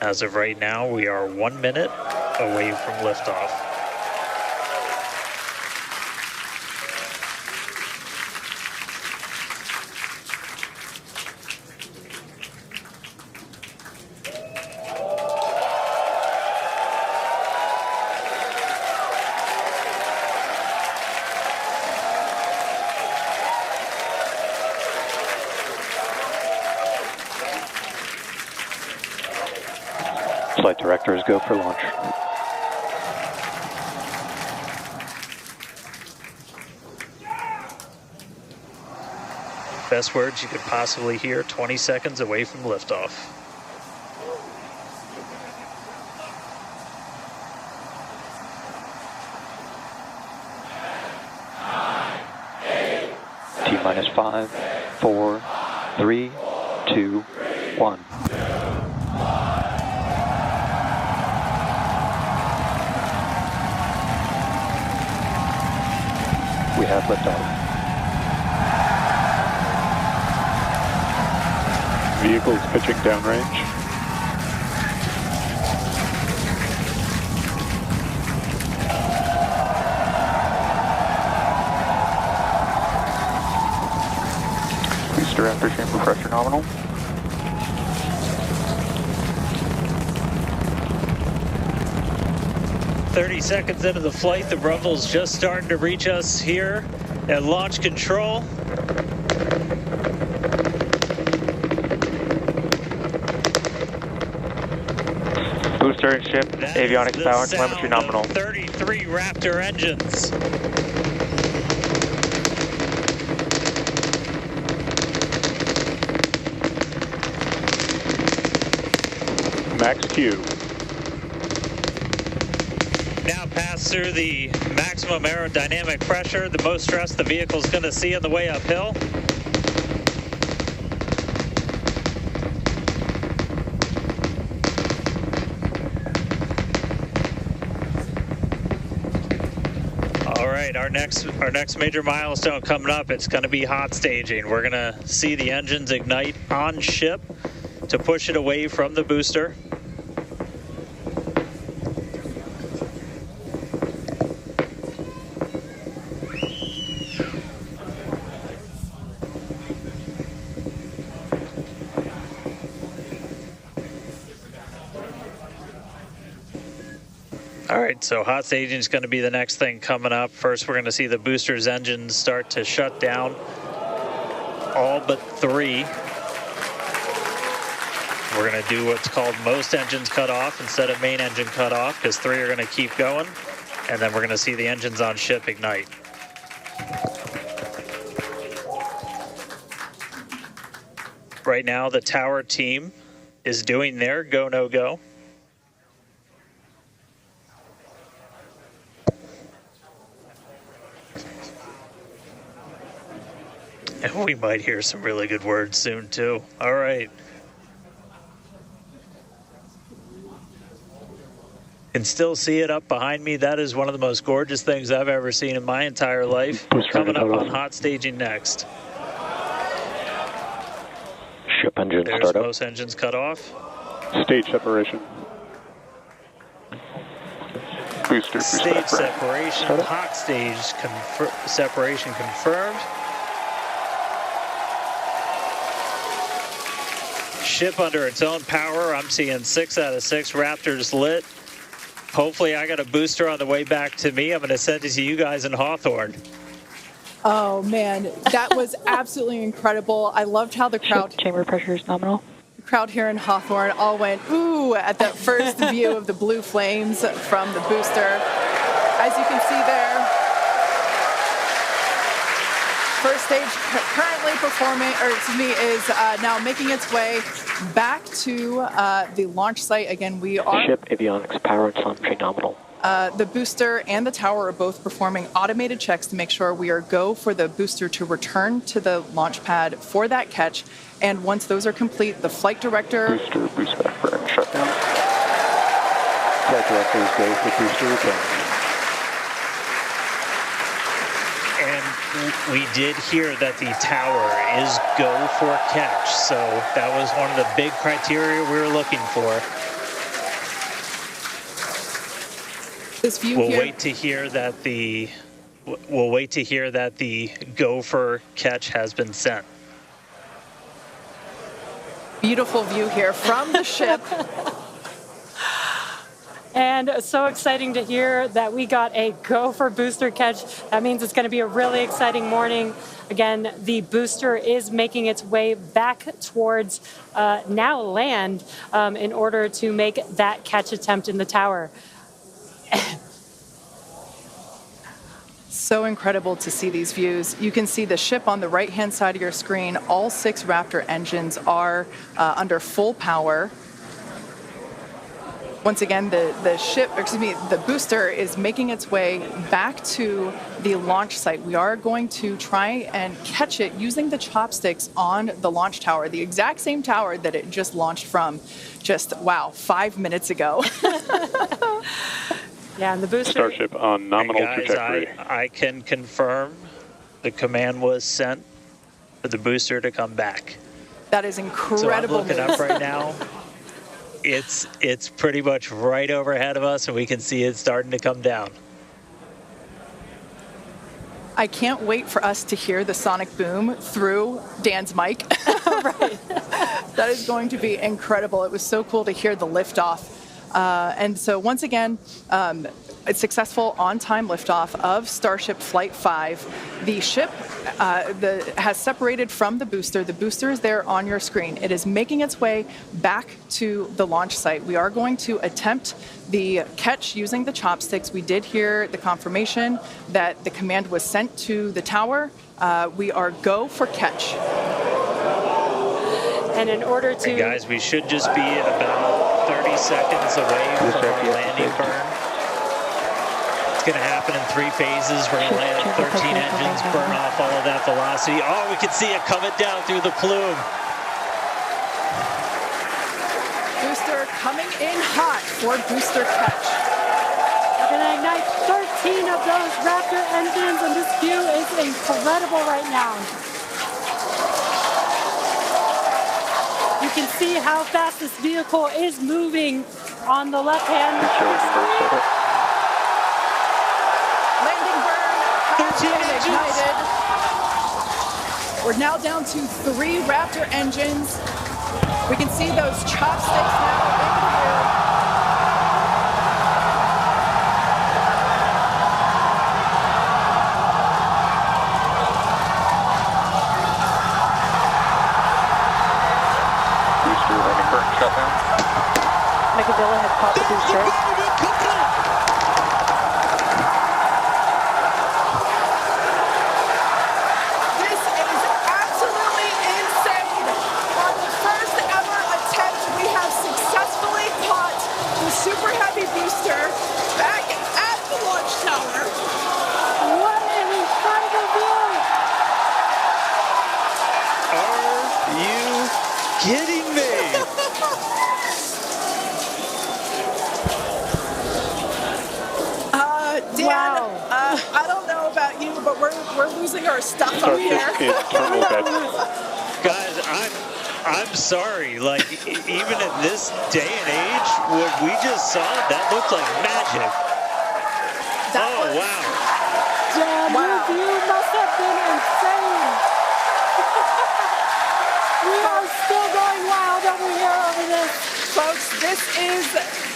As of right now, we are 1 minute away from liftoff. Flight directors go for launch. Best words you could possibly hear 20 seconds away from liftoff. T-minus 5, 4, 3, 2, 1. We have liftoff. Vehicles pitching downrange. Booster after chamber pressure nominal. "30 seconds into the flight, the rumble's just starting to reach us here at launch control. Booster and ship, avionics power, telemetry nominal. 33 Raptor engines. Max Q. Now pass through the maximum aerodynamic pressure, the most stress the vehicle's going to see on the way uphill. All right, our next major milestone coming up, it's going to be hot staging. We're going to see the engines ignite on ship to push it away from the booster. All right, so hot staging is going to be the next thing coming up. First, we're going to see the booster's engines start to shut down, all but 3. We're going to do what's called most engines cut off instead of main engine cut off, because 3 are going to keep going, and then we're going to see the engines on ship ignite. Right now, the tower team is doing their go, no go. And we might hear some really good words soon, too. All right. Can still see it up behind me. That is one of the most gorgeous things I've ever seen in my entire life. Coming up on hot staging next. Ship engine There's startup. most engines cut off. Stage separation. Booster Stage separation. Hot stage separation confirmed. Ship under its own power. I'm seeing 6 out of 6 Raptors lit. Hopefully I got a booster on the way back to me. I'm going to send it to you guys in Hawthorne. Oh, man, that was absolutely incredible. I loved how the crowd... Chamber pressure is nominal. The crowd here in Hawthorne all went, ooh, at that first view of the blue flames from the booster. As you can see there, first stage currently performing, is now making its way back to the launch site. Again, we are... Ship, avionics, power, and telemetry nominal. The booster and the tower are both performing automated checks to make sure we are go for the booster to return to the launch pad for that catch. And once those are complete, the flight director... Booster, boost back burn, shutdown. Flight directors go for booster return. And we did hear that the tower is go for catch. So that was one of the big criteria we were looking for. This view We'll here. wait to hear that the go for catch has been sent. Beautiful view here from the ship. And so exciting to hear that we got a go for booster catch. That means it's going to be a really exciting morning. Again, the booster is making its way back towards now land in order to make that catch attempt in the tower. So incredible to see these views. You can see the ship on the right-hand side of your screen. All 6 Raptor engines are under full power. Once again, the booster is making its way back to the launch site. We are going to try and catch it using the chopsticks on the launch tower, the exact same tower that it just launched from just, 5 minutes ago. Yeah, and the booster... Starship on nominal Guys, trajectory. I can confirm the command was sent for the booster to come back. That is So I'm incredible looking news. up right now. It's pretty much right overhead of us, and we can see it starting to come down. I can't wait for us to hear the sonic boom through Dan's mic. Right. That is going to be incredible. It was so cool to hear the liftoff. And so once again, a successful on-time liftoff of Starship Flight 5. The ship has separated from the booster. The booster is there on your screen. It is making its way back to the launch site. We are going to attempt the catch using the chopsticks. We did hear the confirmation that the command was sent to the tower. We are go for catch. And in order to... And guys, we should just be about 30 seconds away from our landing burn. It's going to happen in 3 phases. We're going to land 13 engines, burn off all of that velocity. Oh, we can see it coming down through the plume. Booster coming in hot for booster catch. We're going to ignite 13 of those Raptor engines, and this view is incredible right now. You can see how fast this vehicle is moving on the left-hand screen. Landing burn has been ignited. We're now down to 3 Raptor engines. We can see those chopsticks now in the air. Shutdown. Micadilla had caught the booster. This is absolutely insane. On the first ever attempt, we have successfully caught the Super Heavy booster back at the launch tower. What an incredible view! Are you kidding me? Dan, Wow. I don't know about you, but we're losing our stuff up Starship here. is turbo bed. Guys, I'm sorry. Like, even in this day and age, what we just saw, that looked like magic. Oh, wow. Dan, Wow. your view must have been insane. We are still going wild over here over this. Folks, this is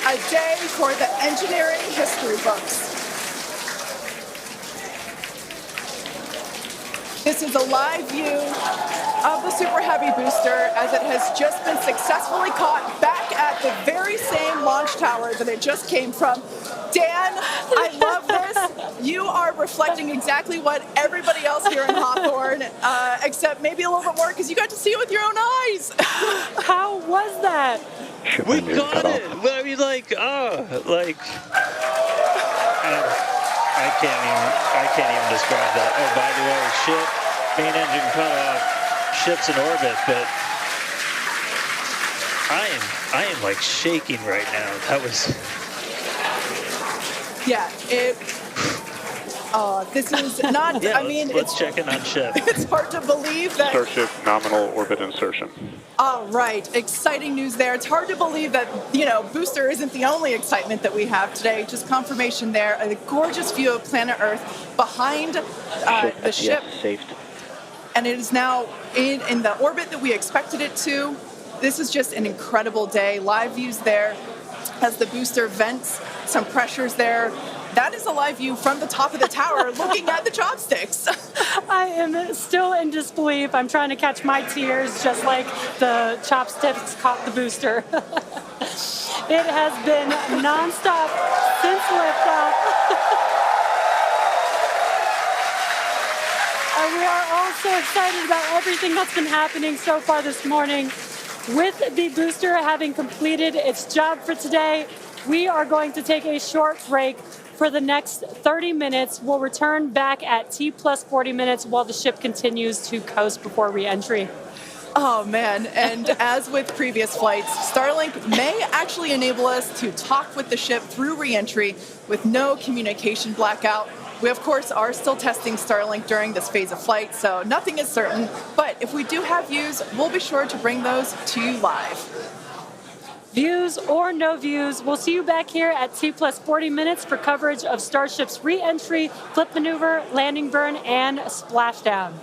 a day for the engineering history books. This is a live view of the Super Heavy booster as it has just been successfully caught back at the very same launch tower that it just came from. Dan, I love this. You are reflecting exactly what everybody else here in Hawthorne, except maybe a little bit more because you got to see it with your own eyes. How was that? We Shipment is got cut it. off. Well, I mean, I can't even describe that. Oh, by the way, main engine cut off, ship's in orbit, but I am like shaking right now. That was... Yeah, This is not, Yeah, I mean, let's check in on ship. it's hard to believe that. Starship nominal orbit insertion. All right, exciting news there. It's hard to believe that, booster isn't the only excitement that we have today. Just confirmation there. A gorgeous view of planet Earth behind the ship. Yes, saved. And it is now in the orbit that we expected it to. This is just an incredible day. Live views there as the booster vents, some pressures there. That is a live view from the top of the tower looking at the chopsticks. I am still in disbelief. I'm trying to catch my tears just like the chopsticks caught the booster. It has been nonstop since liftoff. And we are all so excited about everything that's been happening so far this morning. With the booster having completed its job for today, we are going to take a short break for the next 30 minutes. We'll return back at T plus 40 minutes while the ship continues to coast before re-entry. Oh, man. And as with previous flights, Starlink may actually enable us to talk with the ship through re-entry with no communication blackout. We, of course, are still testing Starlink during this phase of flight, so nothing is certain. But if we do have views, we'll be sure to bring those to you live. Views or no views, we'll see you back here at T plus 40 minutes for coverage of Starship's re-entry, flip maneuver, landing burn, and splashdown.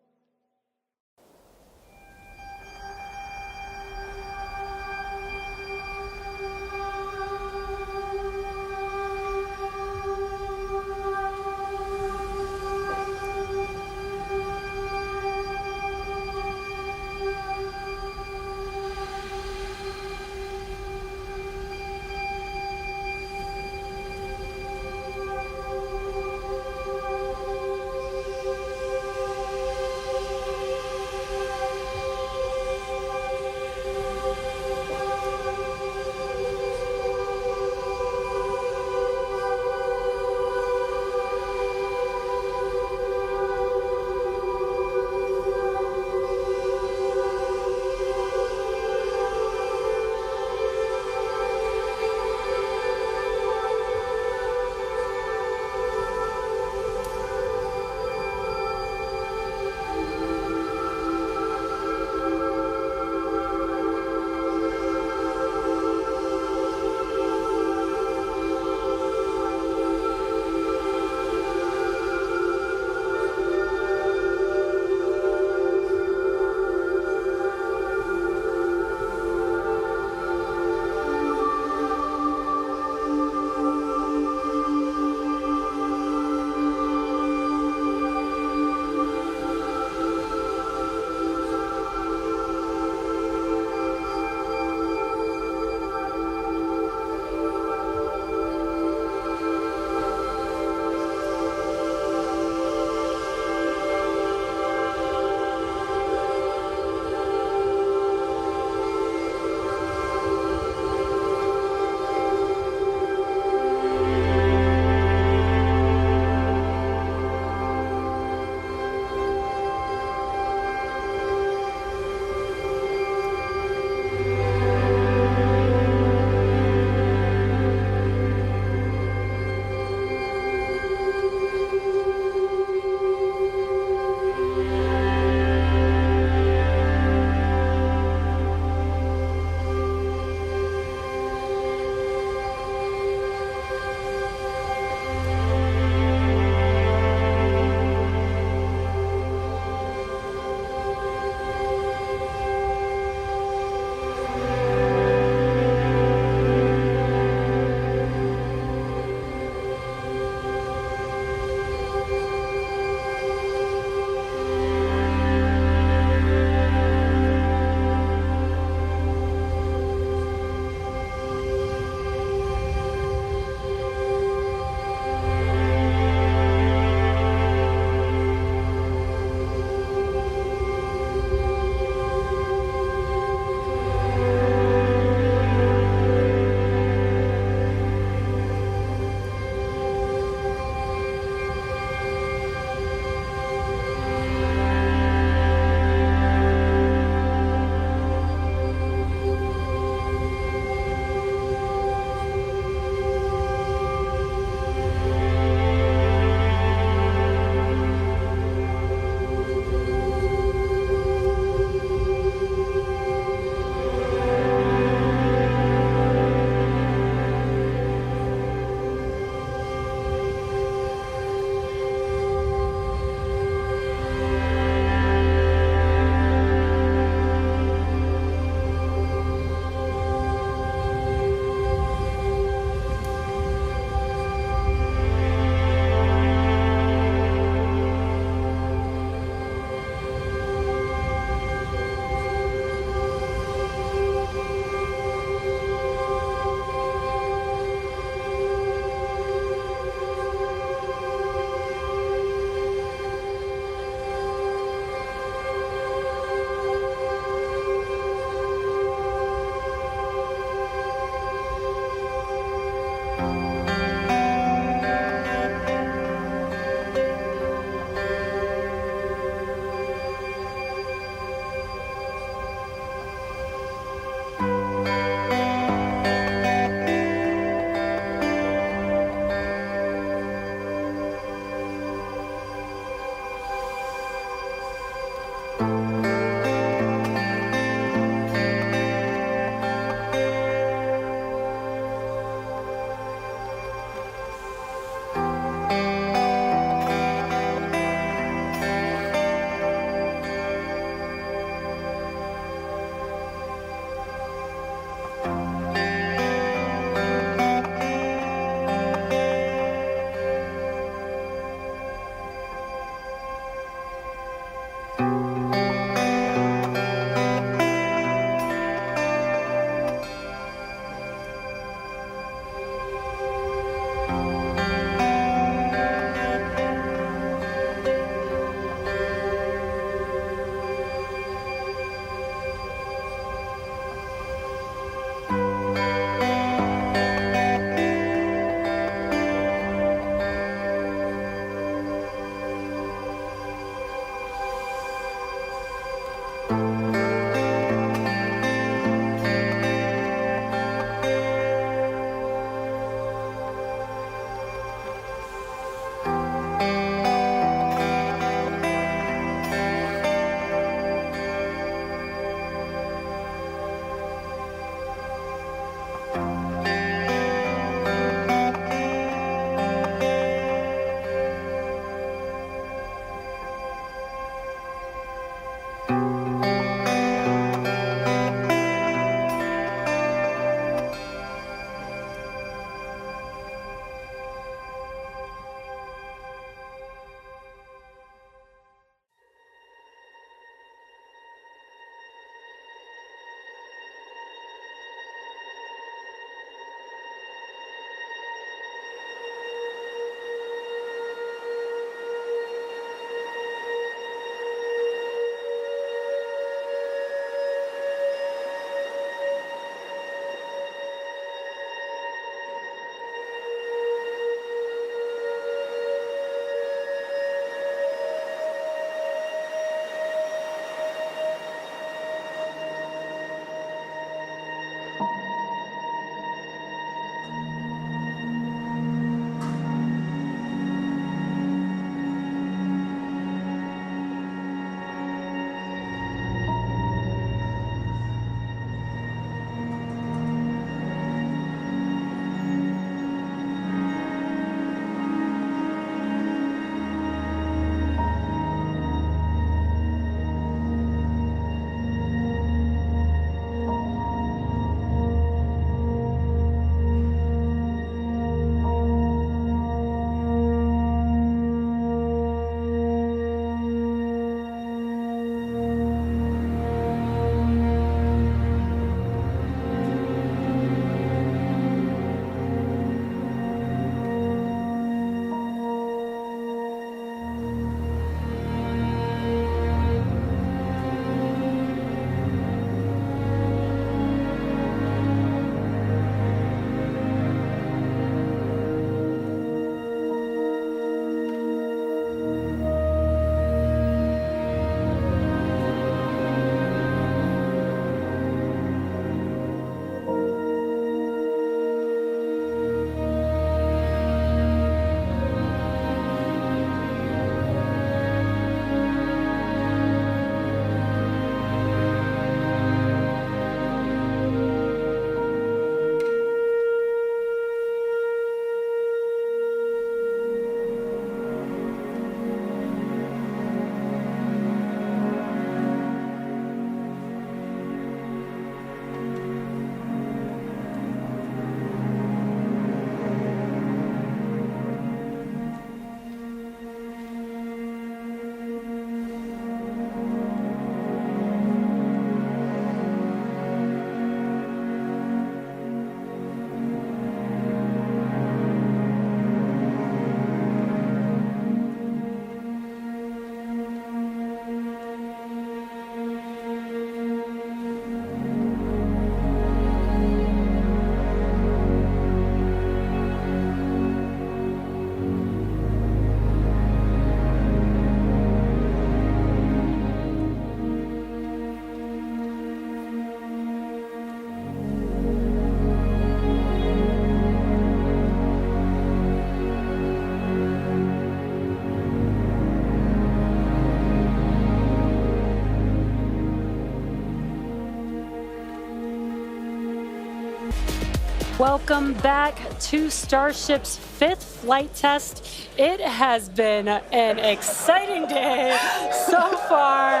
Welcome back to Starship's 5th flight test. It has been an exciting day so far.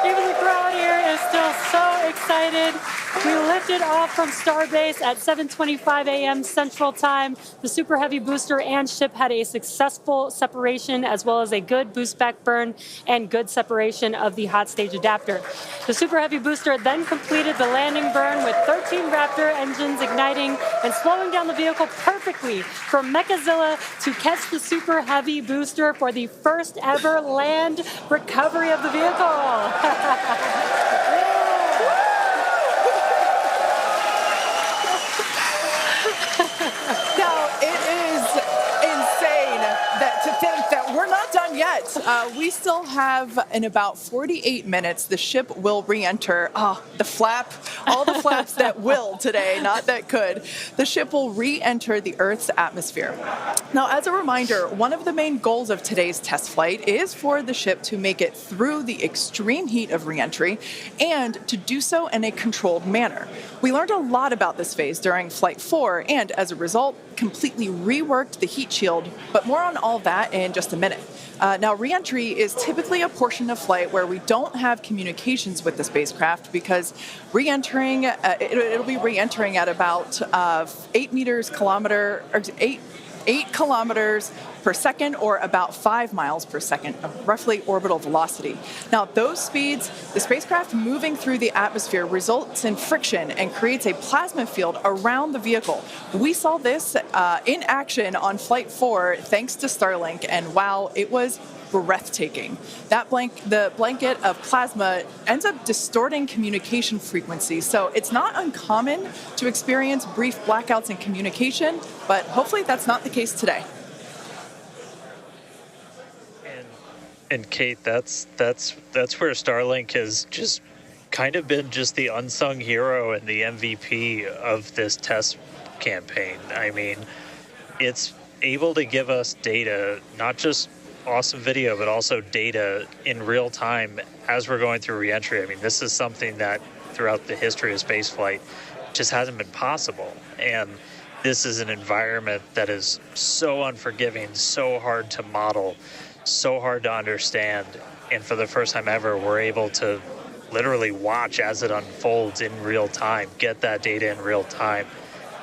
Even the crowd here is still so excited. We lifted off from Starbase at 7:25 a.m. Central Time. The Super Heavy booster and ship had a successful separation, as well as a good boost back burn and good separation of the hot stage adapter. The Super Heavy booster then completed the landing burn with 13 Raptor engines igniting and slowing down the vehicle perfectly for Mechazilla to catch the Super Heavy booster for the first ever land recovery of the vehicle. Now, it is insane to think that we're not done yet. We still have, in about 48 minutes, the ship will re-enter. The flap, all the flaps that will today, not that could. The ship will re-enter the Earth's atmosphere. Now, as a reminder, one of the main goals of today's test flight is for the ship to make it through the extreme heat of re-entry and to do so in a controlled manner. We learned a lot about this phase during Flight 4 and, as a result, completely reworked the heat shield, but more on all that in just a minute. Now, re-entry is typically a portion of flight where we don't have communications with the spacecraft because re-entering, it'll be re-entering at about 8 kilometers per second, or about 5 miles per second of roughly orbital velocity. Now, those speeds, the spacecraft moving through the atmosphere results in friction and creates a plasma field around the vehicle. We saw this in action on Flight 4 thanks to Starlink, and wow, it was breathtaking. The blanket of plasma ends up distorting communication frequency, so it's not uncommon to experience brief blackouts in communication, but hopefully that's not the case today. And Kate, that's where Starlink has just kind of been just the unsung hero and the MVP of this test campaign. I mean, it's able to give us data, not just awesome video, but also data in real time as we're going through reentry. I mean, this is something that throughout the history of spaceflight just hasn't been possible. And this is an environment that is so unforgiving, so hard to model, so hard to understand. And for the first time ever, we're able to literally watch as it unfolds in real time, get that data in real time.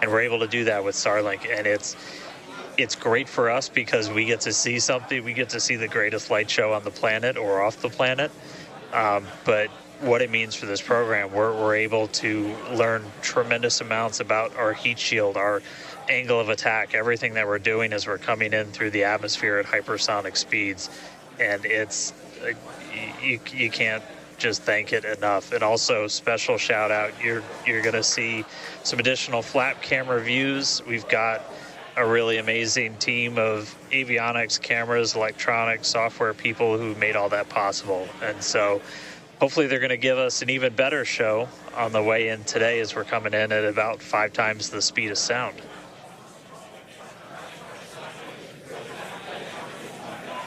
And we're able to do that with Starlink. And it's great for us because we get to see something. We get to see the greatest light show on the planet or off the planet. But what it means for this program, we're able to learn tremendous amounts about our heat shield, our angle of attack, everything that we're doing as we're coming in through the atmosphere at hypersonic speeds. And it's you can't just thank it enough. And also, special shout out, you're going to see some additional flap camera views. We've got a really amazing team of avionics, cameras, electronics, software people who made all that possible. And so hopefully they're going to give us an even better show on the way in today as we're coming in at about 5 times the speed of sound.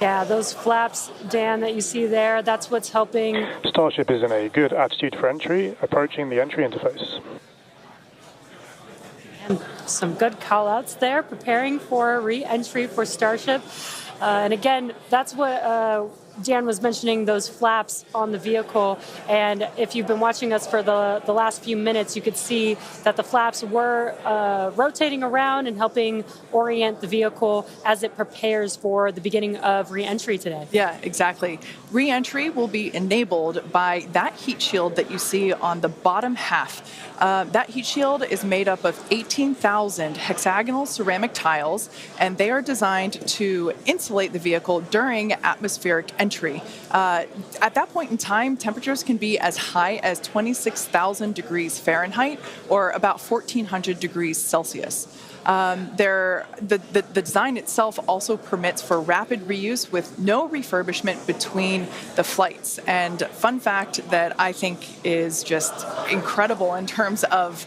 Yeah, those flaps, Dan, that you see there, that's what's helping. Starship is in a good attitude for entry, approaching the entry interface. And some good call-outs there, preparing for re-entry for Starship. And again, that's what Dan was mentioning, those flaps on the vehicle. And if you've been watching us for the last few minutes, you could see that the flaps were rotating around and helping orient the vehicle as it prepares for the beginning of re-entry today. Yeah, exactly. Re-entry will be enabled by that heat shield that you see on the bottom half. That heat shield is made up of 18,000 hexagonal ceramic tiles, and they are designed to insulate the vehicle during atmospheric entry. At that point in time, temperatures can be as high as 26,000 degrees Fahrenheit or about 1,400 degrees Celsius. The design itself also permits for rapid reuse with no refurbishment between the flights. And fun fact that I think is just incredible in terms of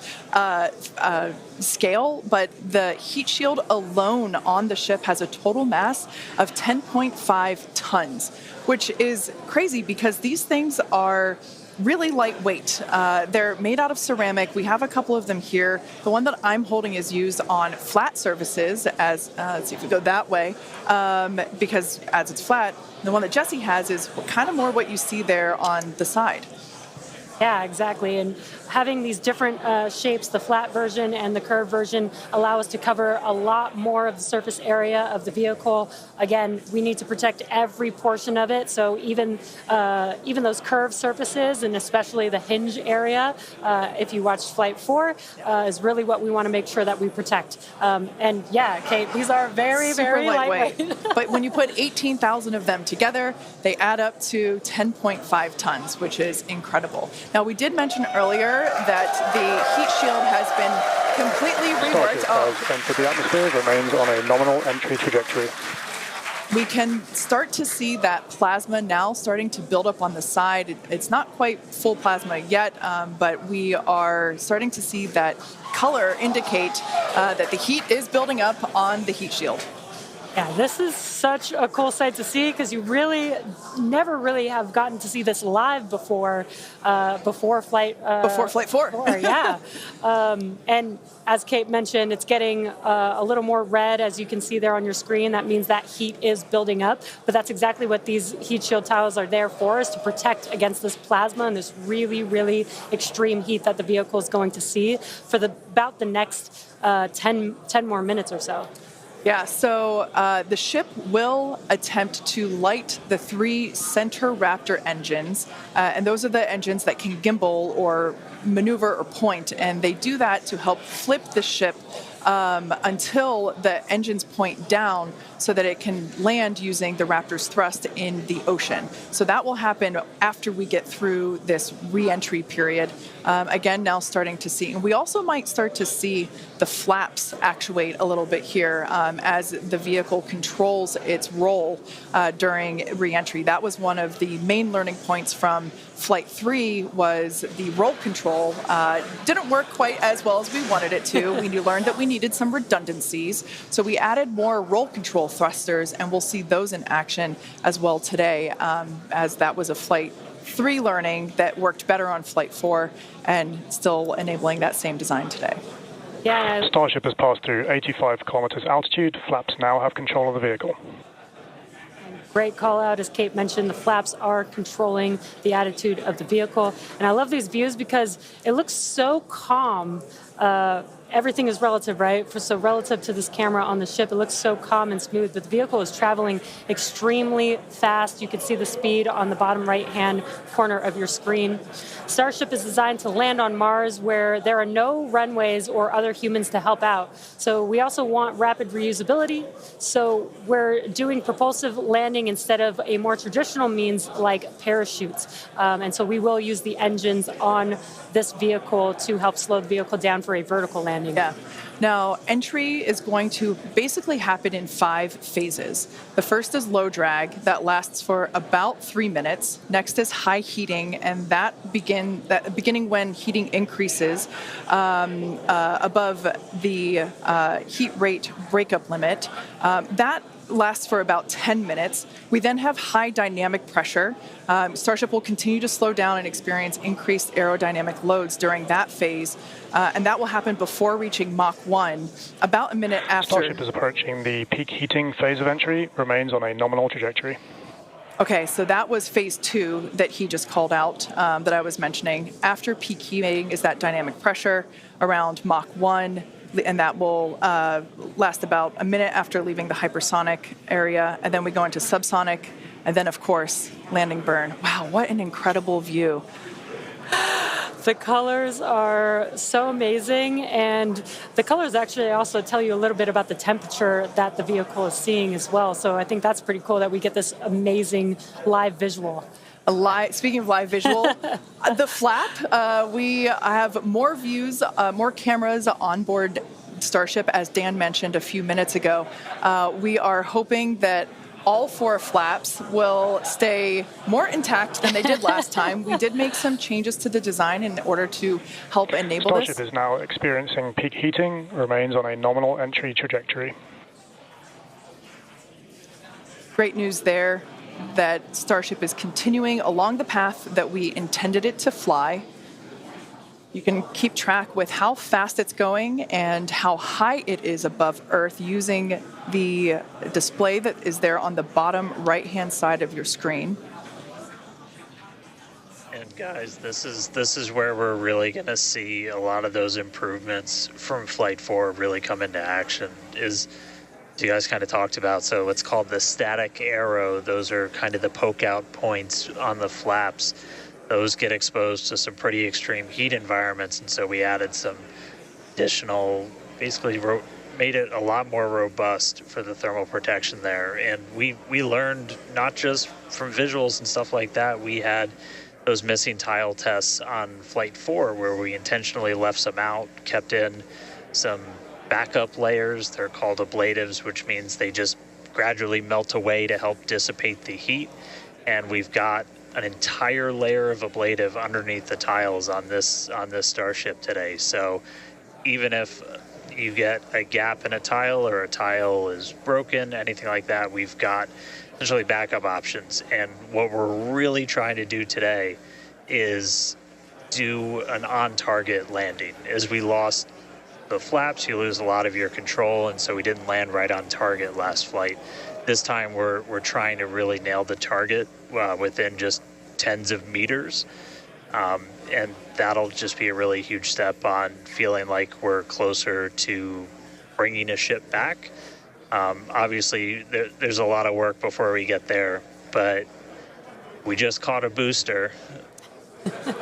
scale, but the heat shield alone on the ship has a total mass of 10.5 tons, which is crazy because these things are really lightweight. They're made out of ceramic. We have a couple of them here. The one that I'm holding is used on flat surfaces, as let's see if we go that way, because as it's flat. The one that Jesse has is kind of more what you see there on the side. Yeah, exactly. And having these different shapes, the flat version and the curved version, allow us to cover a lot more of the surface area of the vehicle. Again, we need to protect every portion of it. So even those curved surfaces, and especially the hinge area, if you watched Flight 4, is really what we want to make sure that we protect. And yeah, Kate, these are very, very lightweight. But when you put 18,000 of them together, they add up to 10.5 tons, which is incredible. Now, we did mention earlier that the heat shield has been completely reworked. Starship has entered the atmosphere, remains on a nominal entry trajectory. We can start to see that plasma now starting to build up on the side. It's not quite full plasma yet, but we are starting to see that color indicate that the heat is building up on the heat shield. Yeah, this is such a cool sight to see because you really never really have gotten to see this live before Flight 4. Yeah. And as Kate mentioned, it's getting a little more red, as you can see there on your screen. That means that heat is building up. But that's exactly what these heat shield tiles are there for, is to protect against this plasma and this really, really extreme heat that the vehicle is going to see for about the next 10 more minutes or so. Yeah, so the ship will attempt to light the 3 center Raptor engines, and those are the engines that can gimbal or maneuver or point, and they do that to help flip the ship until the engines point down so that it can land using the Raptor's thrust in the ocean. So that will happen after we get through this re-entry period. Again, now starting to see. And we also might start to see the flaps actuate a little bit here as the vehicle controls its roll during re-entry. That was one of the main learning points from Flight 3 was the roll control didn't work quite as well as we wanted it to. We learned that we needed some redundancies. So we added more roll control thrusters, and we'll see those in action as well today, as that was a Flight 3 learning that worked better on Flight 4 and still enabling that same design today. Yeah. Starship has passed through 85 kilometers altitude. Flaps now have control of the vehicle. Great call out. As Kate mentioned, the flaps are controlling the attitude of the vehicle. And I love these views because it looks so calm. Everything is relative, right? So relative to this camera on the ship, it looks so calm and smooth, but the vehicle is traveling extremely fast. You can see the speed on the bottom right-hand corner of your screen. Starship is designed to land on Mars where there are no runways or other humans to help out. So we also want rapid reusability. So we're doing propulsive landing instead of a more traditional means like parachutes. And so we will use the engines on this vehicle to help slow the vehicle down for a vertical landing. Yeah. Now, entry is going to basically happen in 5 phases. The first is low drag. That lasts for about 3 minutes. Next is high heating, and that beginning when heating increases above the heat rate breakup limit. That lasts for about 10 minutes. We then have high dynamic pressure. Starship will continue to slow down and experience increased aerodynamic loads during that phase, and that will happen before reaching Mach 1, about a minute after. Starship is approaching the peak heating phase of entry, remains on a nominal trajectory. Okay, so that was phase 2 that he just called out that I was mentioning. After peak heating is that dynamic pressure around Mach 1, and that will last about a minute after leaving the hypersonic area, and then we go into subsonic, and then, of course, landing burn. Wow, what an incredible view. The colors are so amazing, and the colors actually also tell you a little bit about the temperature that the vehicle is seeing as well. So I think that's pretty cool that we get this amazing live visual. Speaking of live visual, the flap, we have more views, more cameras on board Starship, as Dan mentioned a few minutes ago. We are hoping that all 4 flaps will stay more intact than they did last time. We did make some changes to the design in order to help enable Starship this. is now experiencing peak heating, remains on a nominal entry trajectory. Great news there. that Starship is continuing along the path that we intended it to fly. You can keep track with how fast it's going and how high it is above Earth using the display that is there on the bottom right-hand side of your screen. And guys, this is where we're really going to see a lot of those improvements from Flight 4 really come into action. Is you guys kind of talked about, so it's called the static arrow. Those are kind of the poke out points on the flaps. Those get exposed to some pretty extreme heat environments, and so we added some additional, basically made it a lot more robust for the thermal protection there. And we learned not just from visuals and stuff like that. We had those missing tile tests on Flight 4 where we intentionally left some out, kept in some backup layers. They're called ablatives, which means they just gradually melt away to help dissipate the heat. And we've got an entire layer of ablative underneath the tiles on this Starship today. So even if you get a gap in a tile or a tile is broken, anything like that, we've got essentially backup options. And what we're really trying to do today is do an on-target landing. As we lost the flaps, you lose a lot of your control, and so we didn't land right on target last flight. This time we're trying to really nail the target within just tens of meters, and that'll just be a really huge step on feeling like we're closer to bringing a ship back. Obviously, there's a lot of work before we get there, but we just caught a booster.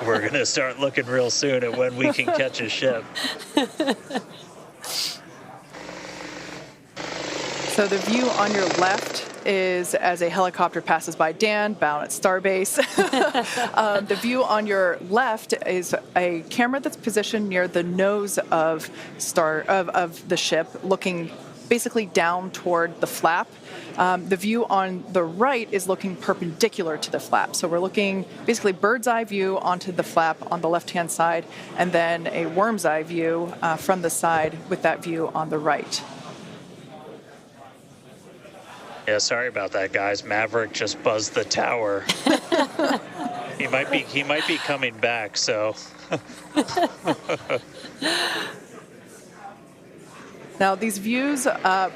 We're going to start looking real soon at when we can catch a ship. So the view on your left is as a helicopter passes by Dan, bound at Starbase. The view on your left is a camera that's positioned near the nose of the ship, looking basically down toward the flap. The view on the right is looking perpendicular to the flap. So we're looking basically bird's eye view onto the flap on the left-hand side, and then a worm's eye view from the side with that view on the right. Yeah, sorry about that, guys. Maverick just buzzed the tower. He might be coming back, so. Now, these views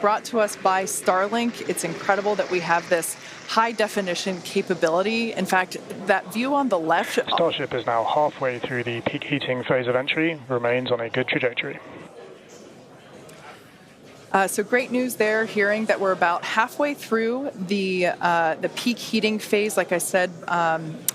brought to us by Starlink. It's incredible that we have this high-definition capability. In fact, that view on the left... Starship is now halfway through the peak heating phase of entry, remains on a good trajectory. So great news there, hearing that we're about halfway through the peak heating phase. Like I said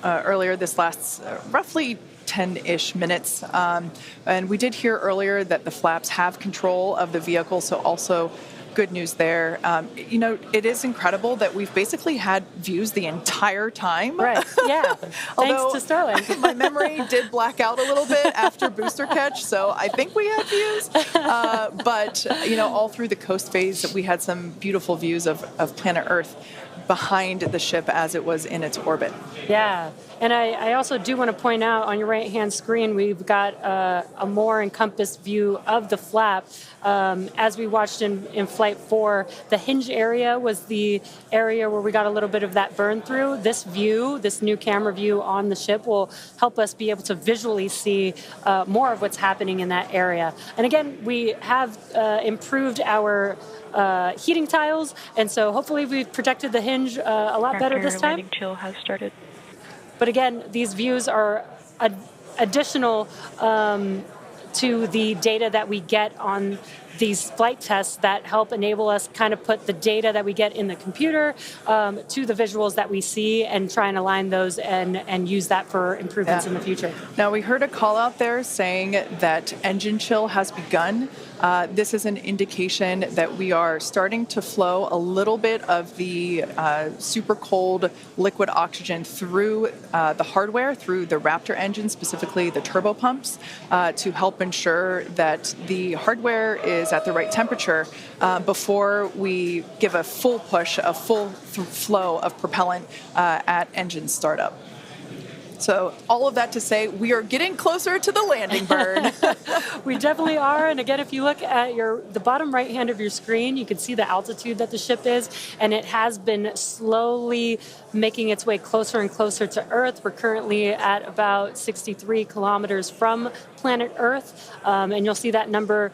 earlier, this lasts roughly 10-ish minutes. And we did hear earlier that the flaps have control of the vehicle, so also good news there. It is incredible that we've basically had views the entire time. Right, yeah. Thanks to Starlink. My memory did black out a little bit after booster catch, so I think we had views. But all through the coast phase, we had some beautiful views of planet Earth behind the ship as it was in its orbit. Yeah, and I also do want to point out on your right-hand screen, we've got a more encompassed view of the flap. As we watched in Flight 4, the hinge area was the area where we got a little bit of that burn through. This view, this new camera view on the ship will help us be able to visually see more of what's happening in that area. And again, we have improved our heating tiles, and so hopefully we've protected the hinge a lot better this time. Landing chill has started. But again, these views are additional to the data that we get on these flight tests that help enable us kind of put the data that we get in the computer to the visuals that we see and try and align those and use that for improvements in the future. Now, we heard a call out there saying that engine chill has begun. This is an indication that we are starting to flow a little bit of the super cold liquid oxygen through the hardware, through the Raptor engine, specifically the turbo pumps, to help ensure that the hardware is at the right temperature before we give a full push, a full flow of propellant at engine startup. So all of that to say, we are getting closer to the landing burn. We definitely are. And again, if you look at the bottom right hand of your screen, you can see the altitude that the ship is, and it has been slowly making its way closer and closer to Earth. We're currently at about 63 kilometers from planet Earth, and you'll see that number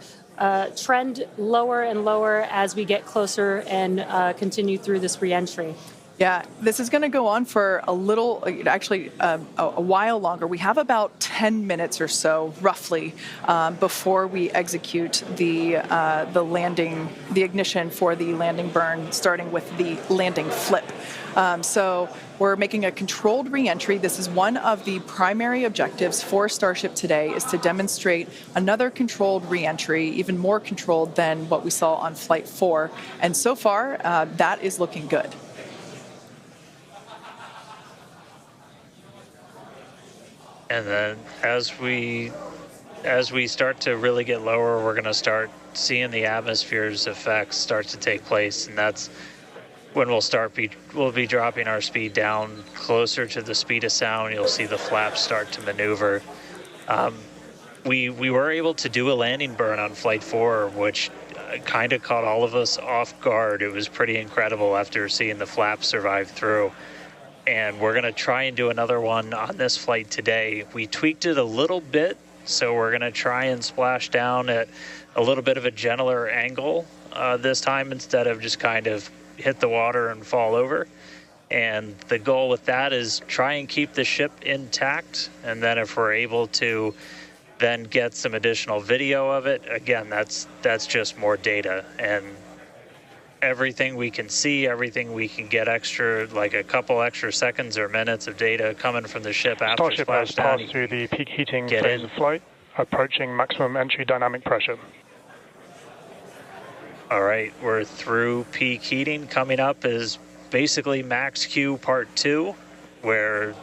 trend lower and lower as we get closer and continue through this reentry. Yeah, this is going to go on for a little, actually a while longer. We have about 10 minutes or so, roughly, before we execute the landing, the ignition for the landing burn, starting with the landing flip. So we're making a controlled reentry. This is one of the primary objectives for Starship today, is to demonstrate another controlled reentry, even more controlled than what we saw on Flight 4. And so far, that is looking good. And then as we start to really get lower, we're going to start seeing the atmosphere's effects start to take place, and that's when we'll be dropping our speed down closer to the speed of sound. You'll see the flaps start to maneuver. We were able to do a landing burn on Flight 4, which kind of caught all of us off guard. It was pretty incredible after seeing the flaps survive through. And we're going to try and do another one on this flight today. We tweaked it a little bit, so we're going to try and splash down at a little bit of a gentler angle this time, instead of just kind of hit the water and fall over. And the goal with that is try and keep the ship intact, and then if we're able to then get some additional video of it, again, that's just more data. And everything we can see, everything we can get extra, like a couple extra seconds or minutes of data coming from the ship after Starship has splashdown. passed through the peak heating phase of flight, approaching maximum entry dynamic pressure. All right, we're through peak heating. Coming up is basically max Q part 2, where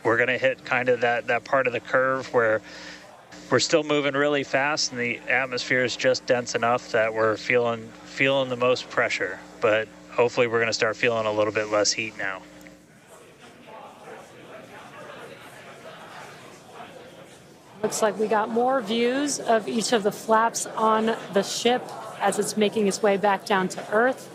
we're going to hit kind of that part of the curve where we're still moving really fast and the atmosphere is just dense enough that we're feeling the most pressure, but hopefully we're going to start feeling a little bit less heat now. Looks like we got more views of each of the flaps on the ship as it's making its way back down to Earth.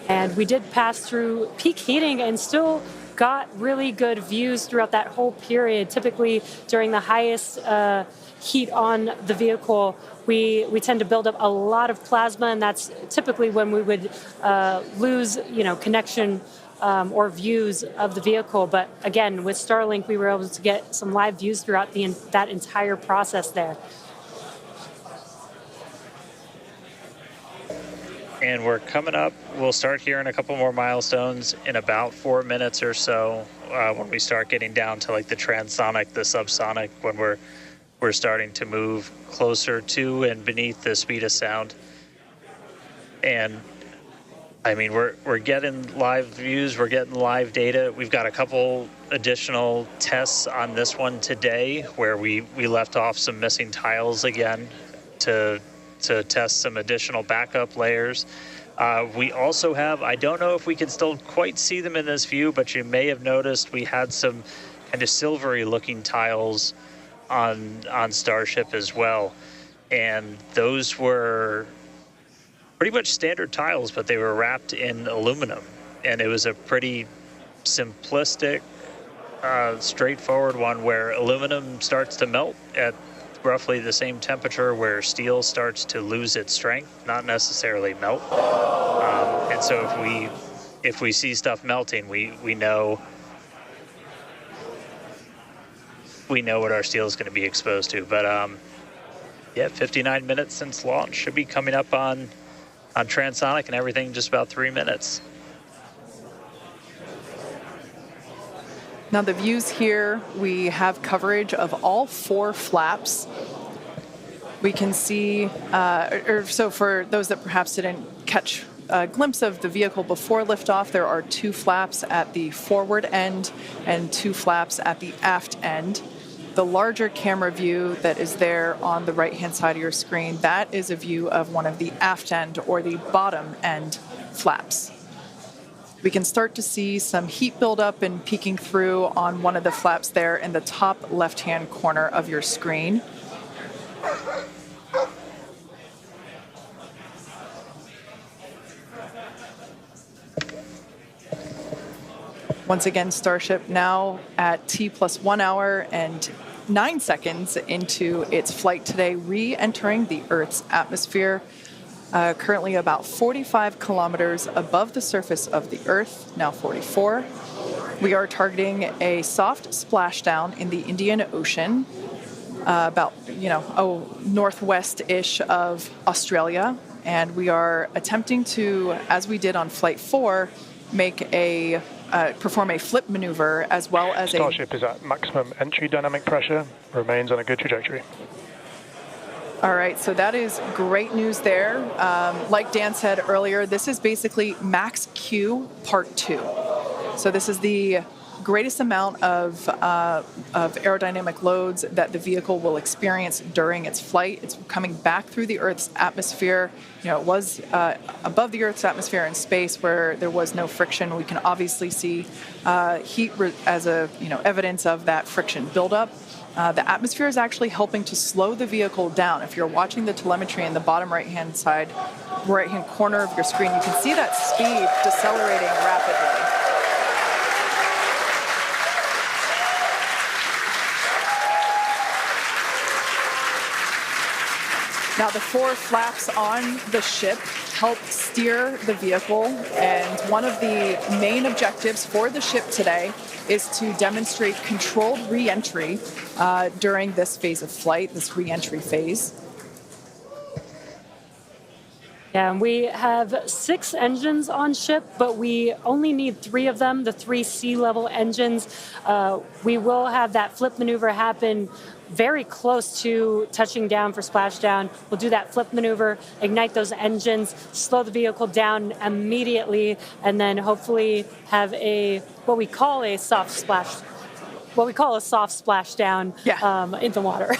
And we did pass through peak heating and still got really good views throughout that whole period. Typically, during the highest heat on the vehicle, we tend to build up a lot of plasma, and that's typically when we would lose, connection or views of the vehicle. But again, with Starlink, we were able to get some live views throughout that entire process there. And we're coming up. We'll start hearing a couple more milestones in about 4 minutes or so, when we start getting down to like the transonic, the subsonic, when we're starting to move closer to and beneath the speed of sound. And I mean, we're getting live views, we're getting live data. We've got a couple additional tests on this one today where we left off some missing tiles again to test some additional backup layers. We also have, I don't know if we can still quite see them in this view, but you may have noticed we had some kind of silvery looking tiles on Starship as well. And those were pretty much standard tiles, but they were wrapped in aluminum. And it was a pretty simplistic, straightforward one where aluminum starts to melt at roughly the same temperature where steel starts to lose its strength, not necessarily melt. And so if we see stuff melting, we know what our steel is going to be exposed to. But yeah, 59 minutes since launch, should be coming up on transonic and everything, just about 3 minutes. Now the views here, we have coverage of all 4 flaps. We can see, so for those that perhaps didn't catch a glimpse of the vehicle before liftoff, there are 2 flaps at the forward end and 2 flaps at the aft end. The larger camera view that is there on the right-hand side of your screen, that is a view of one of the aft end or the bottom end flaps. we can start to see some heat buildup and peeking through on one of the flaps there in the top left-hand corner of your screen. Once again, Starship now at T+1 hour and 9 seconds into its flight today, re-entering the Earth's atmosphere, currently about 45 kilometers above the surface of the Earth, now 44. We are targeting a soft splashdown in the Indian Ocean, about, northwest-ish of Australia, and we are attempting to, as we did on Flight 4, perform a flip maneuver as well as Starship is at maximum entry dynamic pressure, remains on a good trajectory. All right, so that is great news there. Like Dan said earlier, this is basically max Q part 2. So this is the greatest amount of aerodynamic loads that the vehicle will experience during its flight. It's coming back through the Earth's atmosphere. It was above the Earth's atmosphere in space where there was no friction. We can obviously see heat as evidence of that friction buildup. The atmosphere is actually helping to slow the vehicle down. If you're watching the telemetry in the bottom right-hand corner of your screen, you can see that speed decelerating rapidly. Now, the 4 flaps on the ship help steer the vehicle, and one of the main objectives for the ship today is to demonstrate controlled re-entry during this phase of flight, this re-entry phase. Yeah, and we have 6 engines on ship, but we only need 3 of them, the 3 sea-level engines. We will have that flip maneuver happen very close to touching down for splashdown. We'll do that flip maneuver, ignite those engines, slow the vehicle down immediately, and then hopefully have what we call a soft splashdown in the water.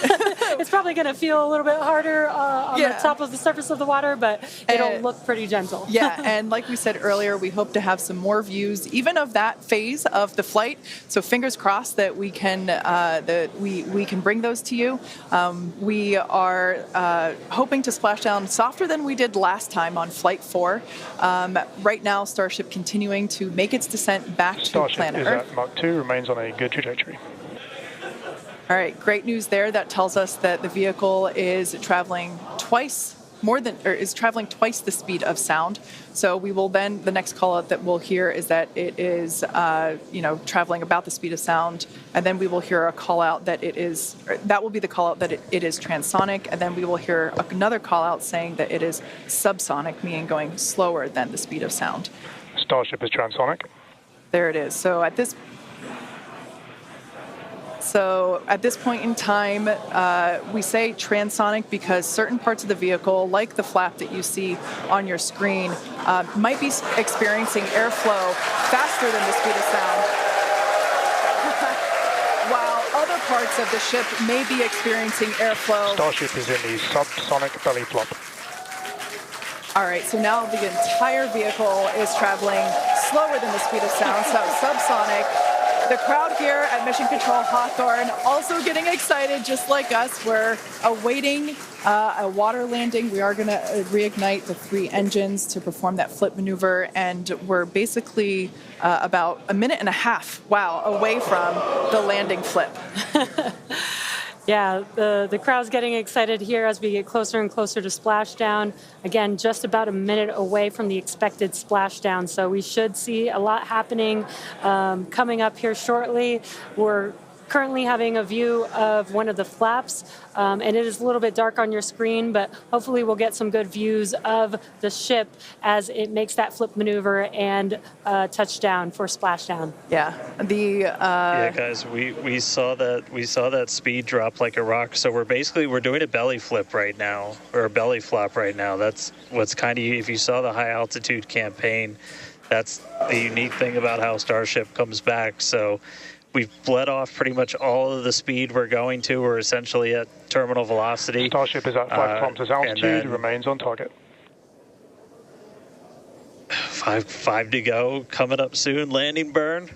It's probably going to feel a little bit harder on the top of the surface of the water, but it'll look pretty gentle. Yeah, and like we said earlier, we hope to have some more views, even of that phase of the flight. So fingers crossed that we can we can bring those to you. We are hoping to splash down softer than we did last time on Flight 4. Right now, Starship continuing to make its descent back to planet Earth. Starship is at Mach 2, remains on a good trajectory. All right, great news there. That tells us that the vehicle is traveling twice the speed of sound. So we will then, the next call out that we'll hear is that it is, traveling about the speed of sound. And then we will hear a call out that that will be the call out that it is transonic. And then we will hear another call out saying that it is subsonic, meaning going slower than the speed of sound. Starship is transonic. There it is. So at this point in time, we say transonic because certain parts of the vehicle, like the flap that you see on your screen, might be experiencing airflow faster than the speed of sound, while other parts of the ship may be experiencing airflow. Starship is in the subsonic belly flop. All right, so now the entire vehicle is traveling slower than the speed of sound, so subsonic. The crowd here at Mission Control Hawthorne also getting excited, just like us. We're awaiting a water landing. We are going to reignite the 3 engines to perform that flip maneuver, and we're basically about a minute and a half, away from the landing flip. Yeah, the crowd's getting excited here as we get closer and closer to splashdown. Again, just about a minute away from the expected splashdown, so we should see a lot happening coming up here shortly. We're currently having a view of one of the flaps, and it is a little bit dark on your screen, but hopefully we'll get some good views of the ship as it makes that flip maneuver and touchdown for splashdown. Yeah, yeah, guys, we saw that speed drop like a rock. So we're doing a belly flip right now, or a belly flop right now. That's what's kind of, if you saw the high altitude campaign, that's the unique thing about how Starship comes back. So we've bled off pretty much all of the speed we're going to. We're essentially at terminal velocity. Starship is at 5 kilometers altitude, remains on target. 5 Five to go. Coming up soon. Landing burn.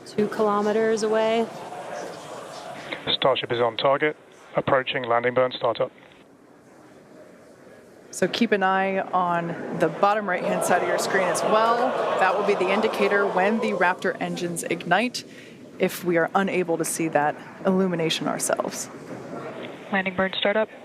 Two kilometers away. Starship is on target, approaching landing burn startup. So keep an eye on the bottom right-hand side of your screen as well. That will be the indicator when the Raptor engines ignite, if we are unable to see that illumination ourselves. Landing burn startup. What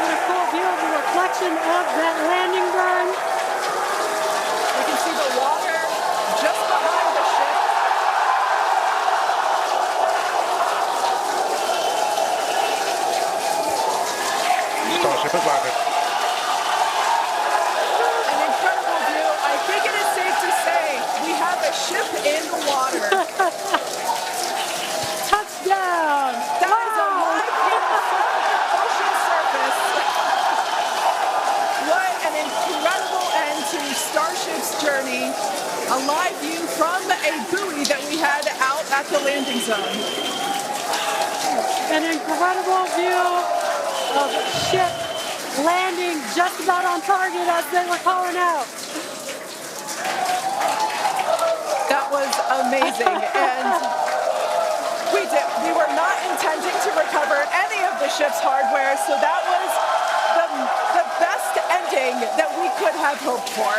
a cool view of the reflection of that landing burn. You can see the water just behind the ship. Starship has landed. An incredible view. I think it is safe to say we have a ship in the water. Touchdown! That is a live view from the ocean surface. What an incredible end to Starship's journey. A live view from a buoy that we had out at the landing zone. An incredible view of ship landing just about on target as they were calling out. That was amazing. And we were not intending to recover any of the ship's hardware, so that was the best ending that we could have hoped for.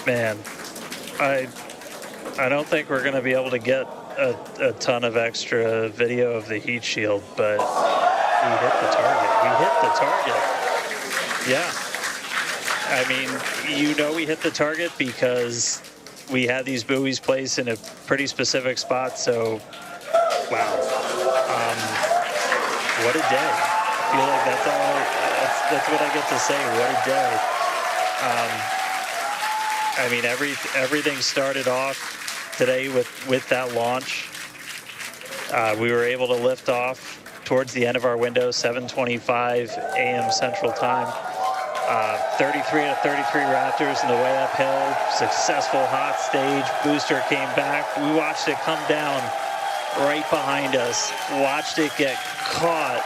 Man, I don't think we're going to be able to get a ton of extra video of the heat shield, but we hit the target. We hit the target. Yeah. I mean, we hit the target because we had these buoys placed in a pretty specific spot, so wow. What a day. I feel like that's what I get to say. What a day. I mean, everything started off today with that launch. We were able to lift off towards the end of our window, 7:25 a.m. Central Time. 33 out of 33 Raptors in the way uphill. Successful hot stage. Booster came back. We watched it come down right behind us. Watched it get caught.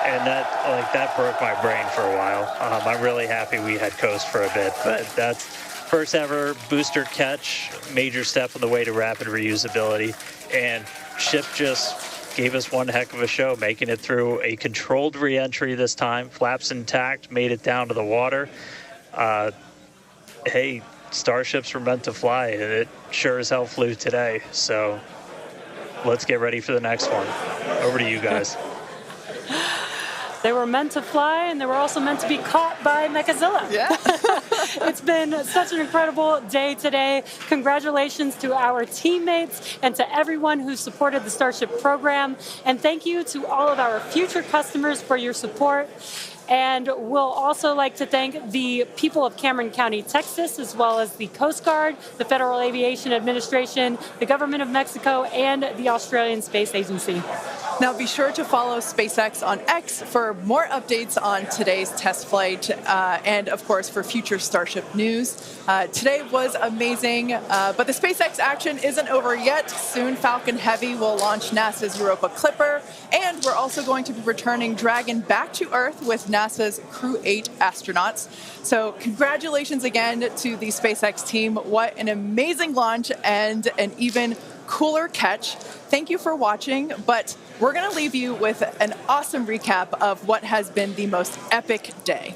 And that broke my brain for a while. I'm really happy we had coast for a bit, but that's first ever booster catch, major step on the way to rapid reusability. And ship just gave us one heck of a show, making it through a controlled re-entry this time, flaps intact, made it down to the water. Hey, Starships were meant to fly, and it sure as hell flew today. So let's get ready for the next one. Over to you guys. They were meant to fly, and they were also meant to be caught by Mechazilla. Yeah. It's been such an incredible day today. Congratulations to our teammates and to everyone who supported the Starship program. And thank you to all of our future customers for your support. And we'll also like to thank the people of Cameron County, Texas, as well as the Coast Guard, the Federal Aviation Administration, the Government of Mexico, and the Australian Space Agency. Now be sure to follow SpaceX on X for more updates on today's test flight and, of course, for future Starship news. Today was amazing, but the SpaceX action isn't over yet. Soon Falcon Heavy will launch NASA's Europa Clipper, and we're also going to be returning Dragon back to Earth with NASA's Crew 8 astronauts. So congratulations again to the SpaceX team. What an amazing launch and an even cooler catch. Thank you for watching, but we're going to leave you with an awesome recap of what has been the most epic day.